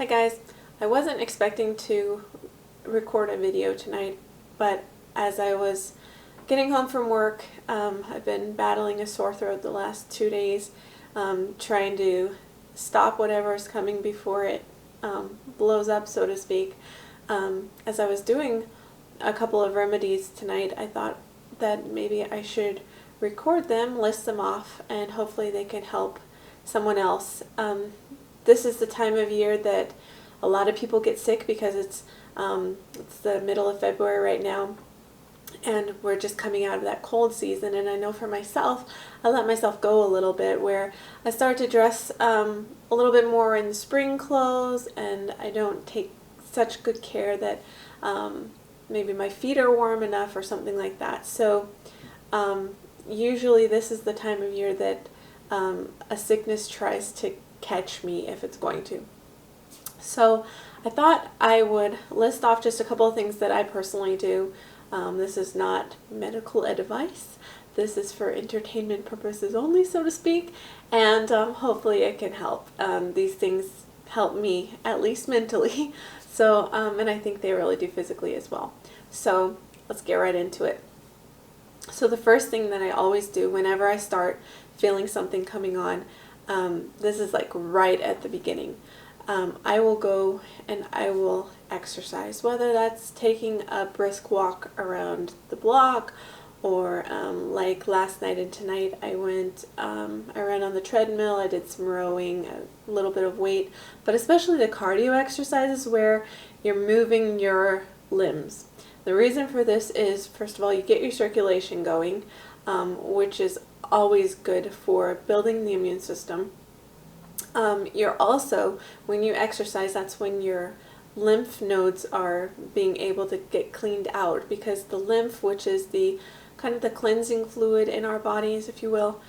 Hi guys, I wasn't expecting to record a video tonight, but as I was getting home from work, I've been battling a sore throat the last 2 days, trying to stop whatever is coming before it blows up, so to speak. As I was doing a couple of remedies tonight, I thought that maybe I should record them, list them off, and hopefully they can help someone else. This is the time of year that a lot of people get sick because it's the middle of February right now, and we're just coming out of that cold season. And I know for myself, I let myself go a little bit where I start to dress a little bit more in spring clothes, and I don't take such good care that maybe my feet are warm enough or something like that. So usually this is the time of year that a sickness tries to catch me if it's going to. So I thought I would list off just a couple of things that I personally do. This is not medical advice. This is for entertainment purposes only, so to speak, and hopefully it can help. These things help me, at least mentally, so and I think they really do physically as well. So let's get right into it. So the first thing that I always do whenever I start feeling something coming on, this is like right at the beginning. I will go and I will exercise, whether that's taking a brisk walk around the block or like last night and tonight I ran on the treadmill, I did some rowing, a little bit of weight, but especially the cardio exercises where you're moving your limbs. The reason for this is, first of all, you get your circulation going, which is always good for building the immune system. You're also, when you exercise, that's when your lymph nodes are being able to get cleaned out, because the lymph, which is the kind of the cleansing fluid in our bodies, if you will,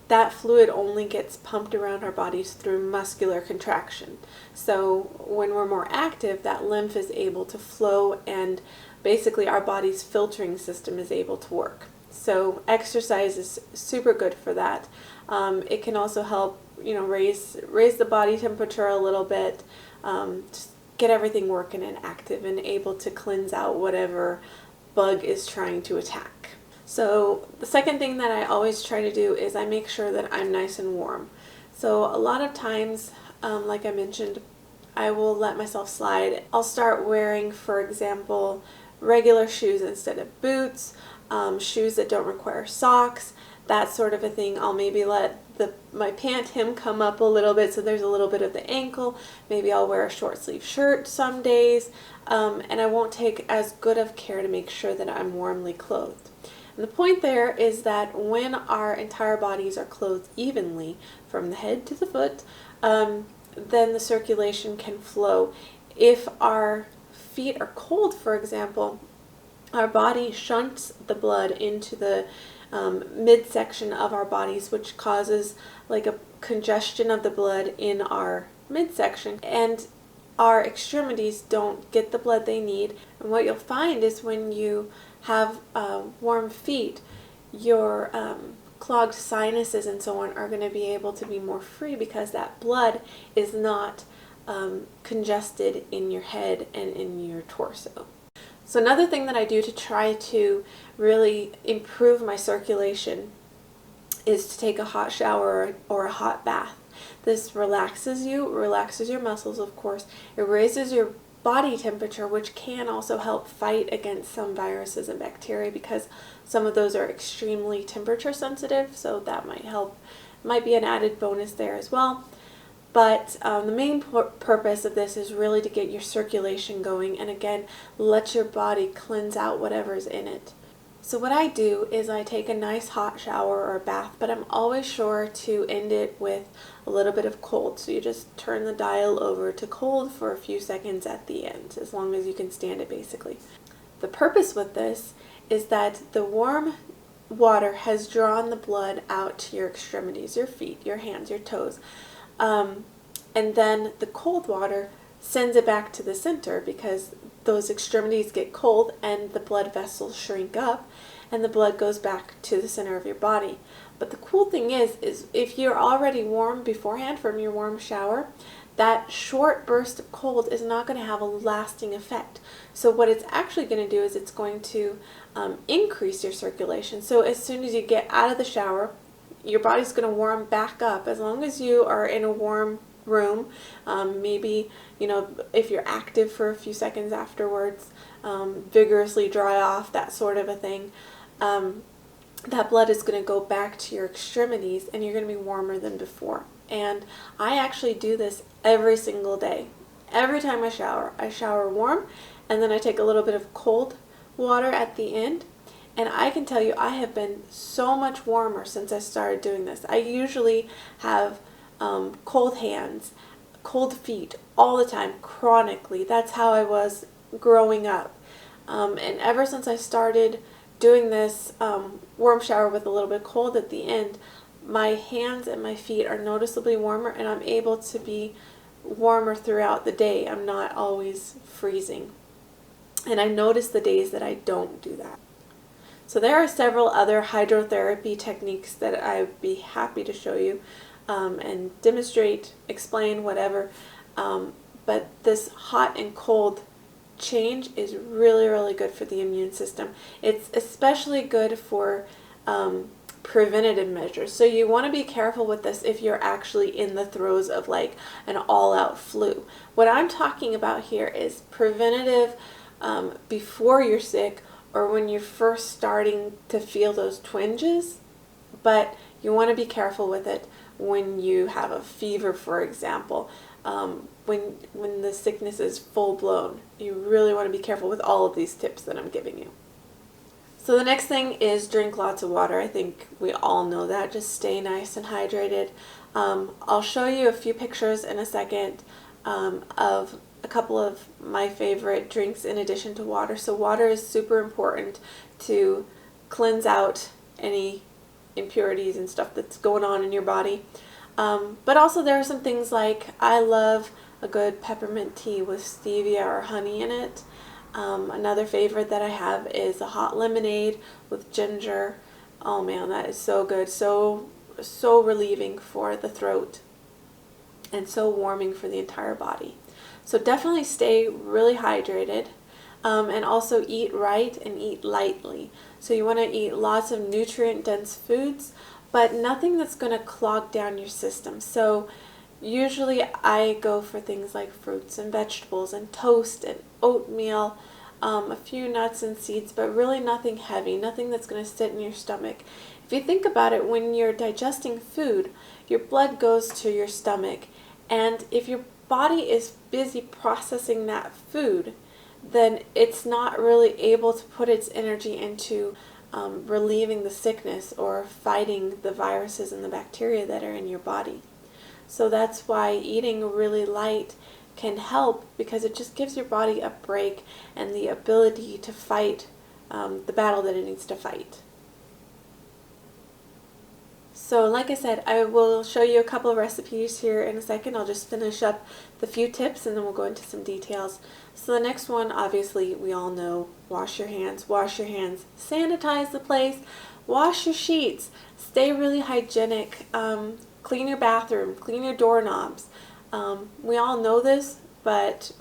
that fluid only gets pumped around our bodies through muscular contraction. So when we're more active, that lymph is able to flow, and basically our body's filtering system is able to work. So exercise is super good for that. It can also help, raise the body temperature a little bit, just get everything working and active and able to cleanse out whatever bug is trying to attack. So the second thing that I always try to do is I make sure that I'm nice and warm. So a lot of times, like I mentioned, I will let myself slide. I'll start wearing, for example, regular shoes instead of boots, shoes that don't require socks, that sort of a thing. I'll maybe let my pant hem come up a little bit so there's a little bit of the ankle. Maybe I'll wear a short sleeve shirt some days, and I won't take as good of care to make sure that I'm warmly clothed. And the point there is that when our entire bodies are clothed evenly from the head to the foot, then the circulation can flow. If our feet are cold, for example, our body shunts the blood into the midsection of our bodies, which causes like a congestion of the blood in our midsection, and our extremities don't get the blood they need. And what you'll find is when you have warm feet, your clogged sinuses and so on are going to be able to be more free because that blood is not congested in your head and in your torso. So another thing that I do to try to really improve my circulation is to take a hot shower or a hot bath. This relaxes your muscles, of course. It raises your body temperature, which can also help fight against some viruses and bacteria because some of those are extremely temperature sensitive, so that might help. Might be an added bonus there as well. But the main purpose of this is really to get your circulation going, and again, let your body cleanse out whatever's in it. So what I do is I take a nice hot shower or bath, but I'm always sure to end it with a little bit of cold. So you just turn the dial over to cold for a few seconds at the end, as long as you can stand it basically. The purpose with this is that the warm water has drawn the blood out to your extremities, your feet, your hands, your toes. And then the cold water sends it back to the center because those extremities get cold and the blood vessels shrink up and the blood goes back to the center of your body. But the cool thing is if you're already warm beforehand from your warm shower, that short burst of cold is not going to have a lasting effect. So what it's actually going to do is it's going to increase your circulation. So as soon as you get out of the shower, your body's going to warm back up. As long as you are in a warm room, maybe, if you're active for a few seconds afterwards, vigorously dry off, that sort of a thing, that blood is going to go back to your extremities and you're going to be warmer than before. And I actually do this every single day. Every time I shower warm, and then I take a little bit of cold water at the end. And I can tell you, I have been so much warmer since I started doing this. I usually have cold hands, cold feet all the time, chronically. That's how I was growing up. And ever since I started doing this warm shower with a little bit cold at the end, my hands and my feet are noticeably warmer, and I'm able to be warmer throughout the day. I'm not always freezing. And I notice the days that I don't do that. So there are several other hydrotherapy techniques that I'd be happy to show you and demonstrate, explain, whatever. But this hot and cold change is really, really good for the immune system. It's especially good for preventative measures. So you want to be careful with this if you're actually in the throes of like an all-out flu. What I'm talking about here is preventative before you're sick, or when you're first starting to feel those twinges, but you want to be careful with it when you have a fever, for example. When the sickness is full-blown, you really want to be careful with all of these tips that I'm giving you. So the next thing is drink lots of water. I think we all know that. Just stay nice and hydrated. I'll show you a few pictures in a second of a couple of my favorite drinks in addition to water. So water is super important to cleanse out any impurities and stuff that's going on in your body. But also there are some things like, I love a good peppermint tea with stevia or honey in it. Another favorite that I have is a hot lemonade with ginger. Oh man, that is so good. So relieving for the throat and so warming for the entire body. So definitely stay really hydrated, and also eat right and eat lightly. So you want to eat lots of nutrient-dense foods, but nothing that's going to clog down your system. So usually I go for things like fruits and vegetables and toast and oatmeal, a few nuts and seeds, but really nothing heavy, nothing that's going to sit in your stomach. If you think about it, when you're digesting food, your blood goes to your stomach, and if your body is busy processing that food, then it's not really able to put its energy into relieving the sickness or fighting the viruses and the bacteria that are in your body. So that's why eating really light can help, because it just gives your body a break and the ability to fight the battle that it needs to fight. So like I said, I will show you a couple of recipes here in a second. I'll just finish up the few tips and then we'll go into some details. So the next one, obviously, we all know, wash your hands, sanitize the place, wash your sheets, stay really hygienic, clean your bathroom, clean your doorknobs. We all know this, but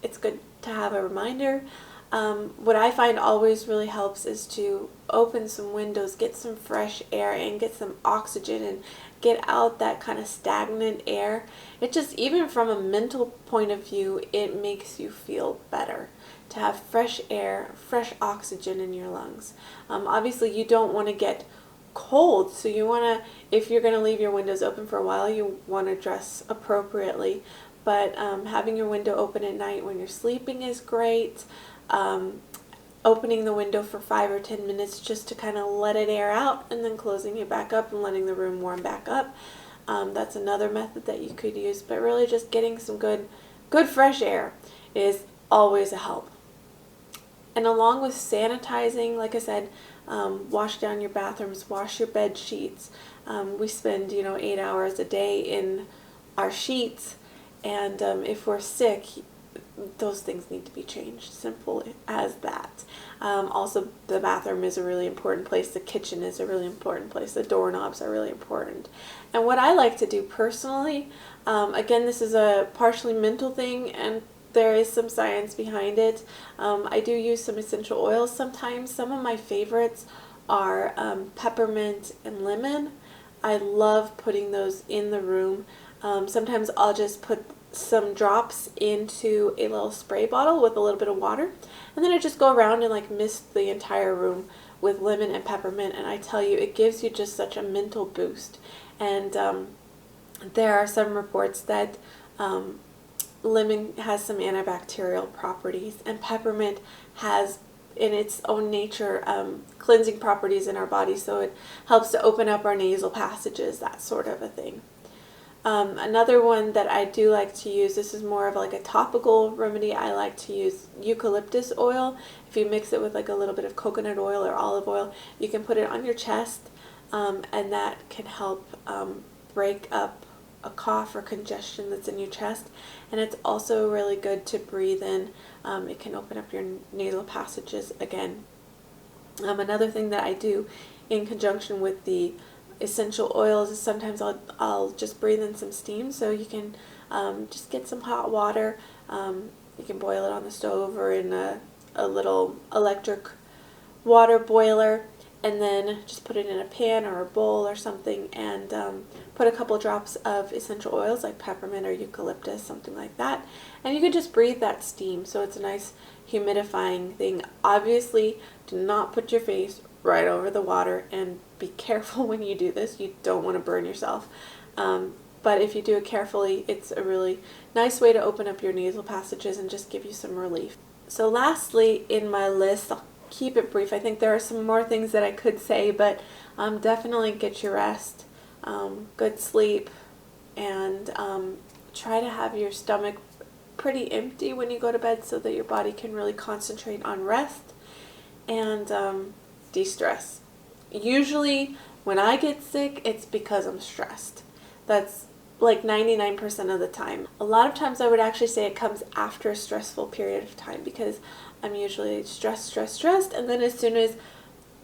it's good to have a reminder. What I find always really helps is to open some windows, get some fresh air and get some oxygen and get out that kind of stagnant air. It just, even from a mental point of view, it makes you feel better to have fresh air, fresh oxygen in your lungs. Obviously you don't want to get cold, so you want to, if you're going to leave your windows open for a while, you want to dress appropriately. But having your window open at night when you're sleeping is great. Opening the window for 5 or 10 minutes just to kind of let it air out, and then closing it back up and letting the room warm back up. That's another method that you could use, but really just getting some good fresh air is always a help. And along with sanitizing, like I said, wash down your bathrooms, wash your bed sheets. We spend 8 hours a day in our sheets, and if we're sick, those things need to be changed. Simple as that. Also, the bathroom is a really important place. The kitchen is a really important place. The doorknobs are really important. And what I like to do personally, again, this is a partially mental thing, and there is some science behind it. I do use some essential oils sometimes. Some of my favorites are peppermint and lemon. I love putting those in the room. Sometimes I'll just put some drops into a little spray bottle with a little bit of water, and then I just go around and like mist the entire room with lemon and peppermint, and I tell you, it gives you just such a mental boost. And there are some reports that lemon has some antibacterial properties, and peppermint has in its own nature cleansing properties in our body, so it helps to open up our nasal passages, that sort of a thing. Another one that I do like to use, this is more of like a topical remedy, I like to use eucalyptus oil. If you mix it with like a little bit of coconut oil or olive oil, you can put it on your chest, and that can help break up a cough or congestion that's in your chest. And it's also really good to breathe in. It can open up your nasal passages again. Another thing that I do in conjunction with the essential oils is sometimes I'll just breathe in some steam. So you can just get some hot water. You can boil it on the stove or in a little electric water boiler, and then just put it in a pan or a bowl or something, and put a couple drops of essential oils like peppermint or eucalyptus, something like that, and you can just breathe that steam. So it's a nice humidifying thing. Obviously, do not put your face right over the water, and be careful when you do this. You don't want to burn yourself. But if you do it carefully, it's a really nice way to open up your nasal passages and just give you some relief. So lastly in my list, I'll keep it brief. I think there are some more things that I could say, but definitely get your rest, good sleep, and try to have your stomach pretty empty when you go to bed so that your body can really concentrate on rest and de-stress. Usually when I get sick, it's because I'm stressed. That's like 99% of the time. A lot of times I would actually say it comes after a stressful period of time, because I'm usually stressed, and then as soon as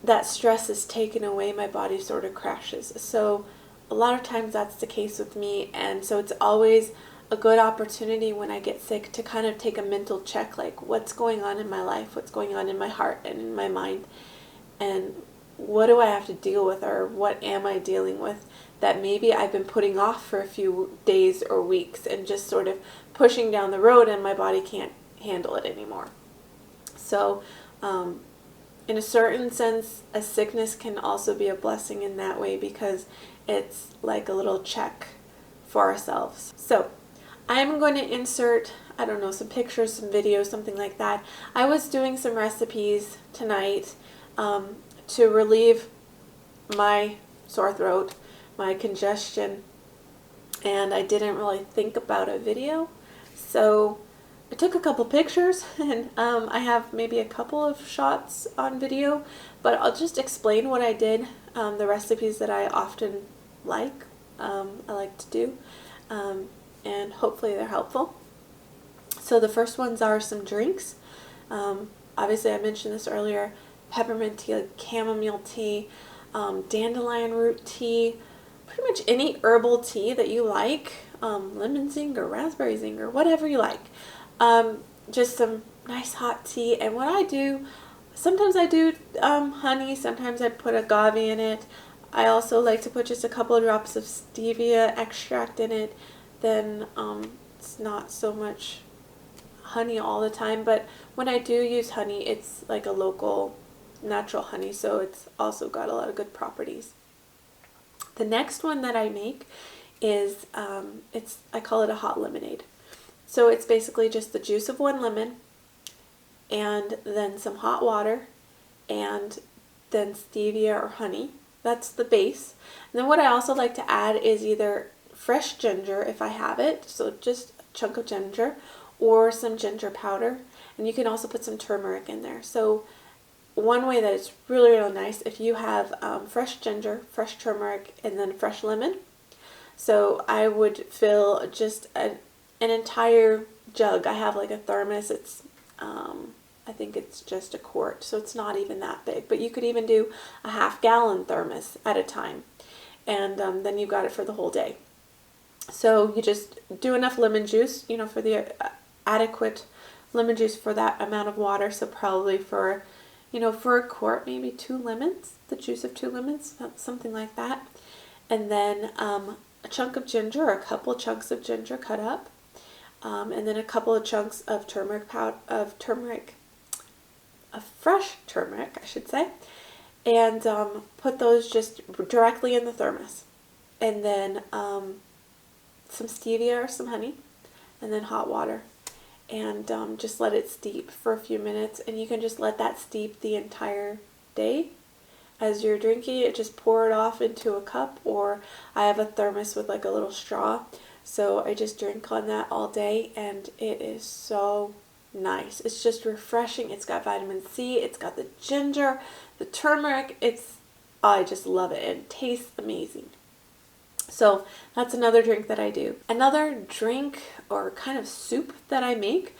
that stress is taken away, my body sort of crashes. So a lot of times that's the case with me, and so it's always a good opportunity when I get sick to kind of take a mental check, like what's going on in my life, what's going on in my heart and in my mind, and what do I have to deal with, or what am I dealing with that maybe I've been putting off for a few days or weeks and just sort of pushing down the road, and my body can't handle it anymore. So in a certain sense, a sickness can also be a blessing in that way, because it's like a little check for ourselves. So I'm going to insert, I don't know, some pictures, some videos, something like that. I was doing some recipes tonight to relieve my sore throat, my congestion, and I didn't really think about a video. So I took a couple pictures, and I have maybe a couple of shots on video, but I'll just explain what I did, the recipes that I often I like to do, and hopefully they're helpful. So the first ones are some drinks. Obviously I mentioned this earlier: peppermint tea, chamomile tea, dandelion root tea, pretty much any herbal tea that you like, lemon zinger, raspberry zinger, whatever you like. Just some nice hot tea. And what I do, sometimes I do honey, sometimes I put agave in it. I also like to put just a couple of drops of stevia extract in it. Then it's not so much honey all the time, but when I do use honey, it's like a local natural honey, so it's also got a lot of good properties. The next one that I make is I call it a hot lemonade. So it's basically just the juice of one lemon, and then some hot water, and then stevia or honey. That's the base. And then what I also like to add is either fresh ginger, if I have it, so just a chunk of ginger, or some ginger powder. And you can also put some turmeric in there. So one way that it's really, really nice, if you have fresh ginger, fresh turmeric, and then fresh lemon. So I would fill just an entire jug. I have like a thermos. It's I think it's just a quart, so it's not even that big. But you could even do a half-gallon thermos at a time, and then you've got it for the whole day. So you just do enough lemon juice, you know, for the adequate lemon juice for that amount of water. So probably for, you know, for a quart, maybe 2 lemons, the juice of 2 lemons, something like that. And then a chunk of ginger, or a couple chunks of ginger cut up, and then a couple of chunks of turmeric powder, of fresh turmeric, I should say, and put those just directly in the thermos. And then some stevia or some honey, and then hot water, and just let it steep for a few minutes. And you can just let that steep the entire day. As you're drinking it, just pour it off into a cup, or I have a thermos with like a little straw, so I just drink on that all day, and it is so nice. It's just refreshing. It's got vitamin C, it's got the ginger, the turmeric. I just love it, and it tastes amazing. So that's another drink that I do. Another drink or kind of soup that I make,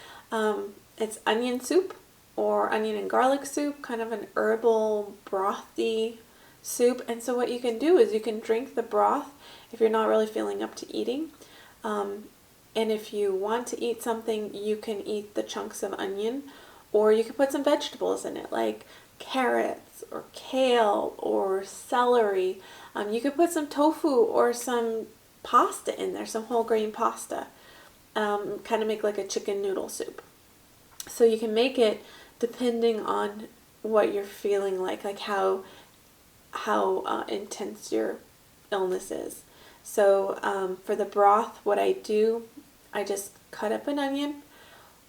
it's onion soup or onion and garlic soup, kind of an herbal brothy soup. And so what you can do is you can drink the broth if you're not really feeling up to eating. And if you want to eat something, you can eat the chunks of onion, or you can put some vegetables in it, like carrots or kale or celery. You could put some tofu or some pasta in there, some whole grain pasta. Kind of make like a chicken noodle soup. So you can make it depending on what you're feeling like how intense your illness is. So for the broth, what I do, I just cut up an onion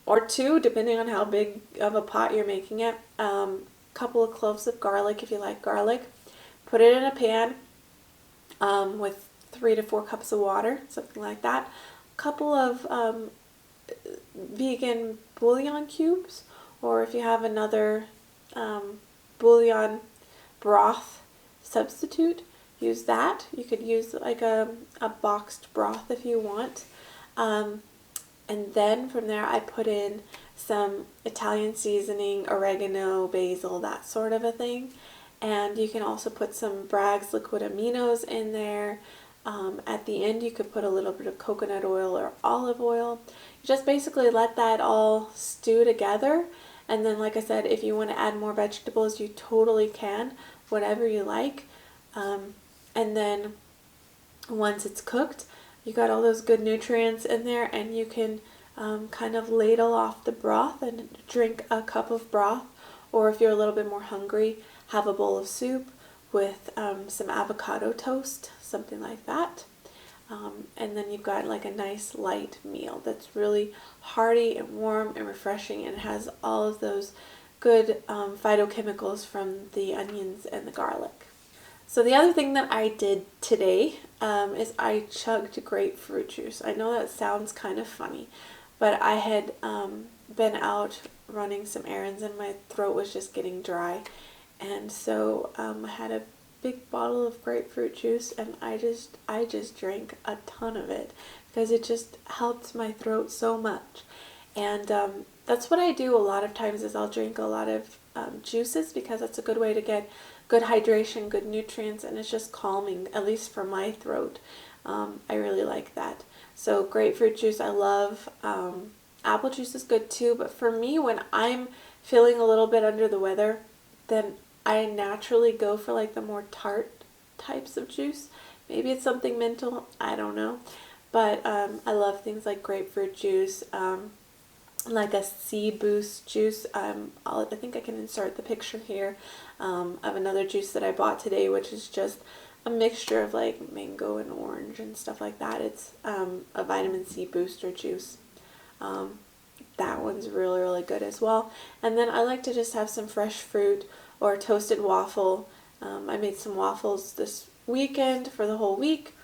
or 2, depending on how big of a pot you're making it. Couple of cloves of garlic if you like garlic. Put it in a pan with 3 to 4 cups of water, something like that. A couple of vegan bouillon cubes, or if you have another bouillon broth substitute, use that. You could use like a boxed broth if you want. And then from there I put in some Italian seasoning, oregano, basil, that sort of a thing. And you can also put some Bragg's liquid aminos in there. At the end you could put a little bit of coconut oil or olive oil. You just basically let that all stew together. And then, like I said, if you want to add more vegetables, you totally can, whatever you like. And then once it's cooked, you got all those good nutrients in there, and you can kind of ladle off the broth and drink a cup of broth. Or if you're a little bit more hungry, have a bowl of soup with some avocado toast, something like that. And then you've got like a nice light meal that's really hearty and warm and refreshing, and has all of those good phytochemicals from the onions and the garlic. So the other thing that I did today is I chugged grapefruit juice. I know that sounds kind of funny, but I had been out running some errands and my throat was just getting dry. And so I had a big bottle of grapefruit juice, and I just drank a ton of it because it just helped my throat so much. And that's what I do a lot of times, is I'll drink a lot of juices, because that's a good way to get good hydration, good nutrients, and it's just calming, at least for my throat. I really like that. So grapefruit juice I love. Apple juice is good too, but for me, when I'm feeling a little bit under the weather, then I naturally go for like the more tart types of juice. Maybe it's something mental, I don't know. But I love things like grapefruit juice, like a Sea Boost juice. I think I can insert the picture here of another juice that I bought today, which is just a mixture of like mango and orange and stuff like that. It's a vitamin C booster juice. That one's really, really good as well. And then I like to just have some fresh fruit or toasted waffle. I made some waffles this weekend for the whole week,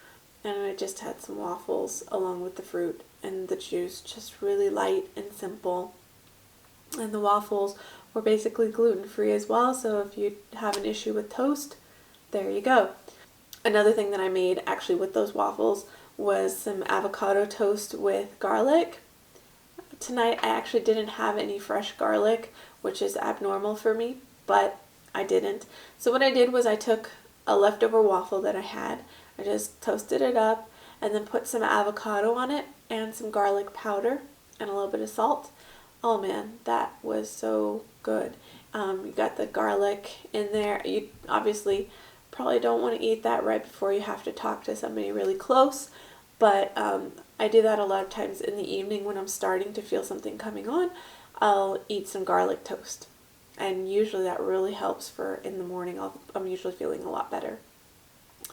and I just had some waffles along with the fruit and the juice, just really light and simple. And the waffles were basically gluten-free as well, so if you have an issue with toast, there you go. Another thing that I made actually with those waffles was some avocado toast with garlic. tonight I actually didn't have any fresh garlic, which is abnormal for me, but I didn't. So what I did was I took a leftover waffle that I had, I just toasted it up and then put some avocado on it and some garlic powder and a little bit of salt. Oh man, that was so good. You got the garlic in there. You obviously probably don't want to eat that right before you have to talk to somebody really close, but I do that a lot of times in the evening when I'm starting to feel something coming on. I'll eat some garlic toast, and usually that really helps for in the morning. I'm usually feeling a lot better.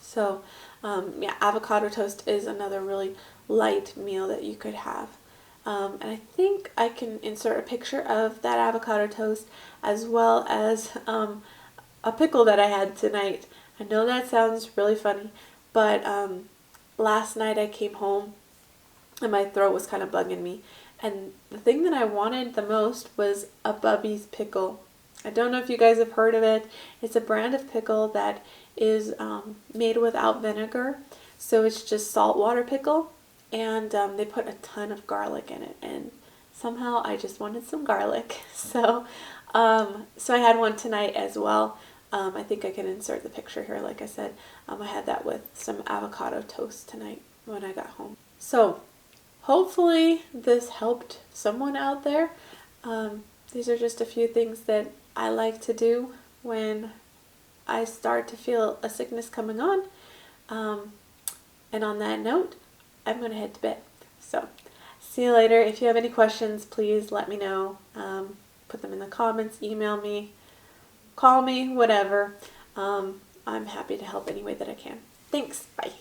So yeah, avocado toast is another really light meal that you could have. And I think I can insert a picture of that avocado toast as well as a pickle that I had tonight. I know that sounds really funny, but last night I came home and my throat was kind of bugging me. And the thing that I wanted the most was a Bubby's pickle. I don't know if you guys have heard of it. It's a brand of pickle that is made without vinegar. So it's just saltwater pickle. And they put a ton of garlic in it, and somehow I just wanted some garlic. So I had one tonight as well. I think I can insert the picture here. Like I said, I had that with some avocado toast tonight when I got home. So hopefully this helped someone out there. These are just a few things that I like to do when I start to feel a sickness coming on. And on that note, I'm going to head to bed. So, see you later. If you have any questions, please let me know. Put them in the comments, email me, call me, whatever. I'm happy to help any way that I can. Thanks. Bye.